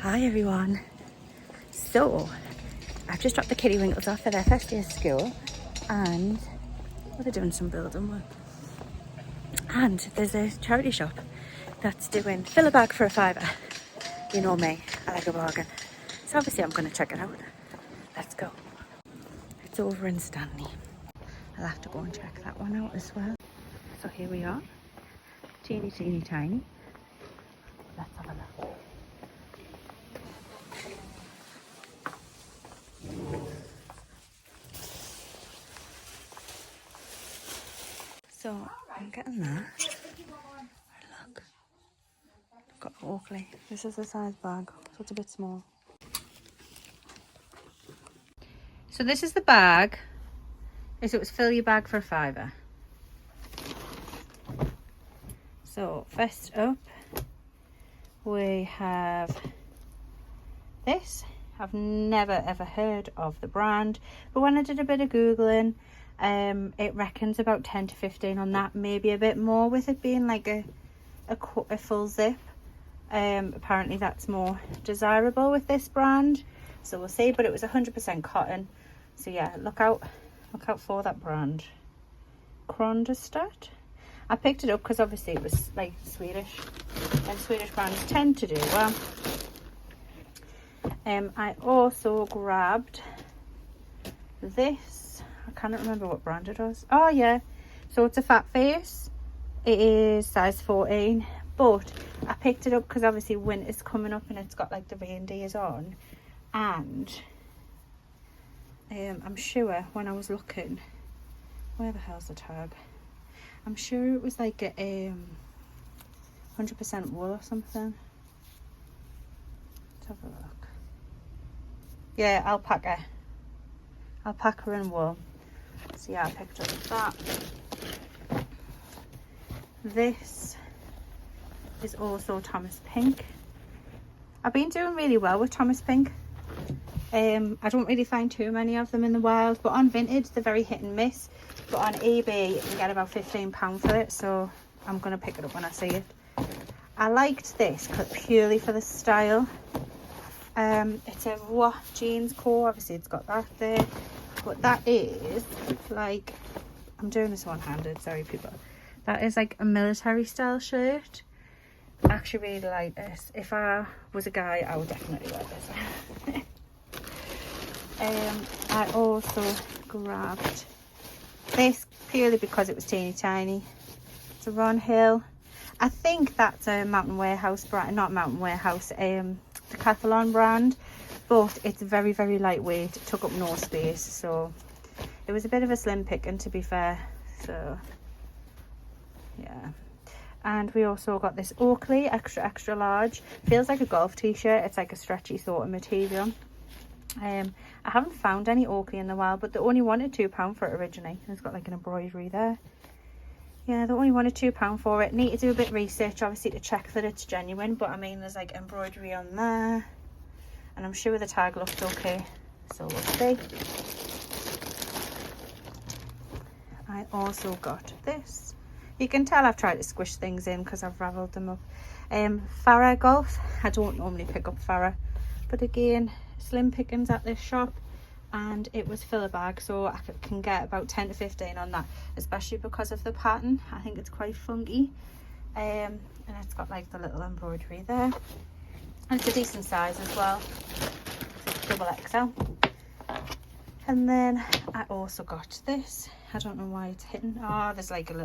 Hi everyone. So I've just dropped the kitty winkles off for their first day of school, and they're doing some building work. And there's a charity shop that's doing fill a bag for a £5. You know me, I like a bargain. So obviously I'm going to check it out. Let's go. It's over in Stanley. I'll have to go and check that one out as well. So here we are. Teeny tiny. Let's have a look. So I'm getting that. Look, I've got Oakley. This is the size bag, so it's a bit small. So this is the bag. It was fill your bag for a £5. So first up, we have this. I've never ever heard of the brand, but when I did a bit of Googling, it reckons about 10 to 15 on that, maybe a bit more, with it being like a full zip. Apparently that's more desirable with this brand, so we'll see. But it was 100% cotton, so yeah, look out for that brand. Kronderstadt. I picked it up because obviously it was like Swedish, and Swedish brands tend to do well. I also grabbed this. I can't remember what brand it was. Oh yeah, so it's a fat face. It is size 14, but I picked it up because obviously winter's coming up and it's got like the reindeers on, and I'm sure when I was looking, where the hell's the tag? I'm sure it was like a 100% wool or something. Let's have a look. Yeah, alpaca and wool. So yeah, I picked up that. This is also Thomas Pink. I've been doing really well with Thomas Pink. I don't really find too many of them in the wild, but on Vinted they're very hit and miss. But on eBay you can get about £15 for it, so I'm gonna pick it up when I see it. I liked this purely for the style. It's a what jeans core, obviously it's got that there, but that is like, I'm doing this one-handed, sorry people, that is like a military style shirt. I actually really like this. If I was a guy, I would definitely wear this. I also grabbed this purely because it was teeny tiny. It's a Ron Hill. I think that's a Mountain Warehouse brand, not Mountain Warehouse, Decathlon brand, but it's very lightweight. It took up no space, so it was a bit of a slim picking, to be fair. So yeah. And we also got this Oakley extra large. Feels like a golf t-shirt. It's like a stretchy sort of material. I haven't found any Oakley in the wild, but they only wanted £2 for it originally. It's got like an embroidery there. Yeah, they only wanted £2 for it. Need to do a bit of research, obviously, to check that it's genuine. But I mean, there's like embroidery on there, and I'm sure the tag looked okay. So we'll see. I also got this. You can tell I've tried to squish things in because I've ravelled them up. Farah Golf. I don't normally pick up Farah, but again, slim pickings at this shop. And it was fill a bag, so I can get about 10 to 15 on that, especially because of the pattern. I think it's quite funky, and it's got like the little embroidery there, and it's a decent size as well, double XL. And then I also got this. I don't know why it's hidden. Oh, there's like it's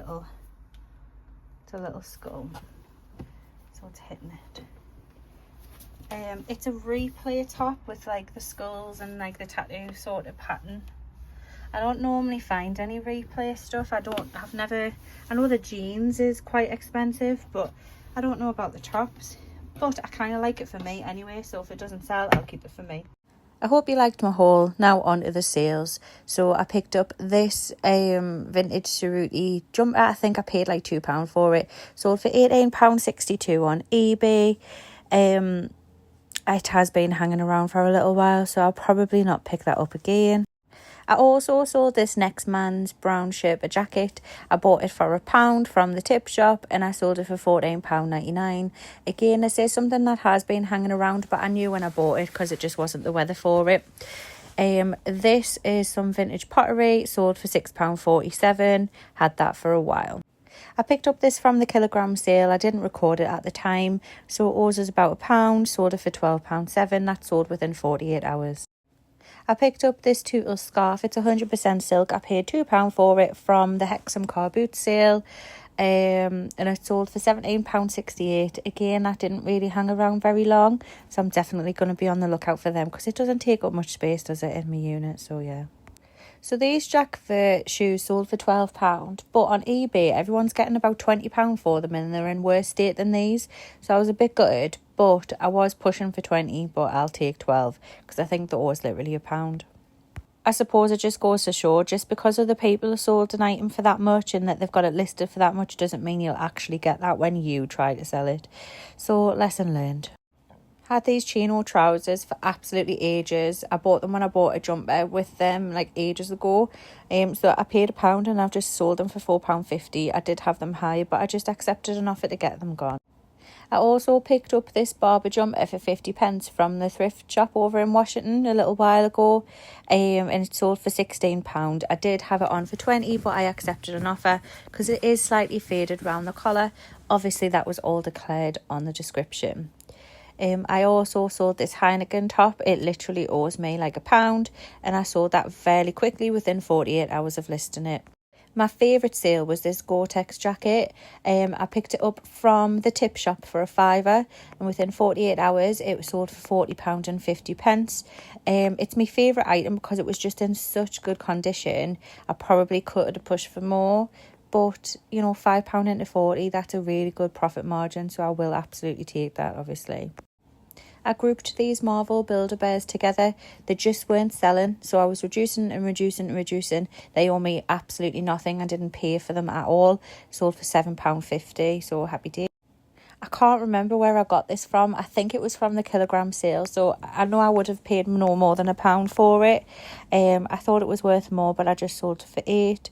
a little skull, so it's hitting it. It's a replay top with like the skulls and like the tattoo sort of pattern. I don't normally find any replay stuff. I know the jeans is quite expensive, but I don't know about the tops. But I kind of like it for me anyway, so if it doesn't sell, I'll keep it for me. I hope you liked my haul. Now on to the sales. So I picked up this vintage Cerruti jumper. I think I paid like £2 for it. Sold for £18.62 on eBay. It has been hanging around for a little while, so I'll probably not pick that up again. I also sold this Next Man's brown Sherpa jacket. I bought it for £1 from the tip shop and I sold it for £14.99. Again, this is something that has been hanging around, but I knew when I bought it because it just wasn't the weather for it. This is some vintage pottery, sold for £6.47. Had that for a while. I picked up this from the kilogram sale. I didn't record it at the time, so it was about £1, sold it for £12.7. That sold within 48 hours. I picked up this Tootle scarf. It's 100% silk. I paid £2 for it from the Hexham car boot sale. And it sold for £17.68. Again, that didn't really hang around very long, so I'm definitely going to be on the lookout for them because it doesn't take up much space, does it, in my unit? So yeah. So these Jack Fur shoes sold for £12, but on eBay everyone's getting about £20 for them and they're in worse state than these, so I was a bit gutted, but I was pushing for 20, but I'll take 12 because I think they're always literally £1. I suppose it just goes to show, just because other people have sold an item for that much and that they've got it listed for that much doesn't mean you'll actually get that when you try to sell it. So lesson learned. Had these chino trousers for absolutely ages. I bought them when I bought a jumper with them like ages ago. So I paid £1 and I've just sold them for £4.50. I did have them high, but I just accepted an offer to get them gone. I also picked up this barber jumper for 50p from the thrift shop over in Washington a little while ago, and it sold for £16. I did have it on for 20, but I accepted an offer because it is slightly faded around the collar. Obviously that was all declared on the description. I also sold this Heineken top. It literally owes me like £1, and I sold that fairly quickly within 48 hours of listing it. My favourite sale was this Gore-Tex jacket. I picked it up from the tip shop for £5, and within 48 hours it was sold for £40.50. It's my favourite item because it was just in such good condition. I probably could have pushed for more, but you know, £5 into 40, that's a really good profit margin, so I will absolutely take that, obviously. I grouped these Marvel Build-A-Bears together. They just weren't selling, so I was reducing and reducing and reducing. They owe me absolutely nothing. I didn't pay for them at all. Sold for £7.50, so happy day. I can't remember where I got this from. I think it was from the kilogram sale, so I know I would have paid no more than £1 for it. I thought it was worth more, but I just sold it for £8.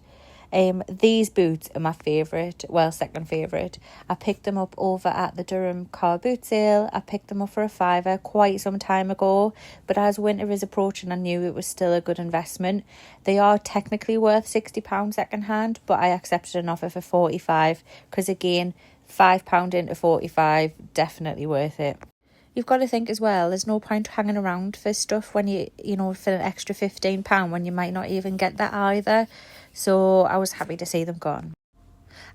These boots are my favourite, well, second favourite. I picked them up over at the Durham car boot sale. I picked them up for £5 quite some time ago, but as winter is approaching, I knew it was still a good investment. They are technically worth £60 second hand, but I accepted an offer for 45 because again, £5 into 45, definitely worth it. You've got to think as well, there's no point hanging around for stuff when you know, for an extra £15 when you might not even get that either. So I was happy to see them gone.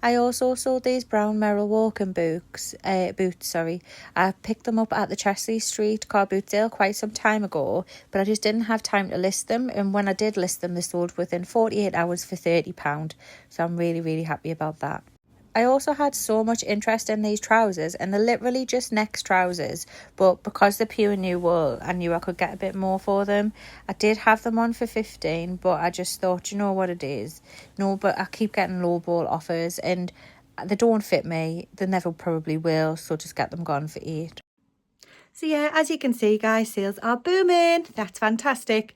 I also sold these brown Merrill walking boots. I picked them up at the Chesley Street car boot sale quite some time ago, but I just didn't have time to list them. And when I did list them, they sold within 48 hours for £30. So I'm really, really happy about that. I also had so much interest in these trousers, and they're literally just Next trousers, but because they're pure new wool, I knew I could get a bit more for them. I did have them on for 15, but I just thought, you know what it is? No, but I keep getting lowball offers and they don't fit me. They never probably will, so just get them gone for 8. So yeah, as you can see, guys, sales are booming. That's fantastic.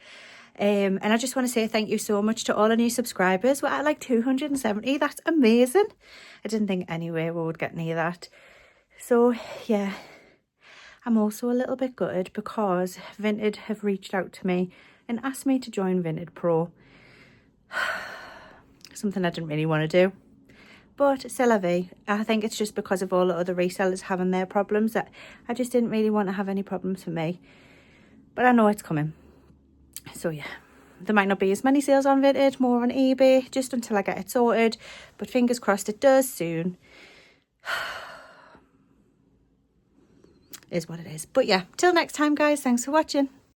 And I just want to say thank you so much to all our new subscribers. We're at like 270. That's amazing. I didn't think anyway we would get near that. So yeah, I'm also a little bit gutted because Vinted have reached out to me and asked me to join Vinted Pro. Something I didn't really want to do. But c'est la vie. I think it's just because of all the other resellers having their problems that I just didn't really want to have any problems for me. But I know it's coming. So yeah, there might not be as many sales on Vinted, more on eBay, just until I get it sorted. But fingers crossed it does soon. Is what it is. But yeah, till next time, guys. Thanks for watching.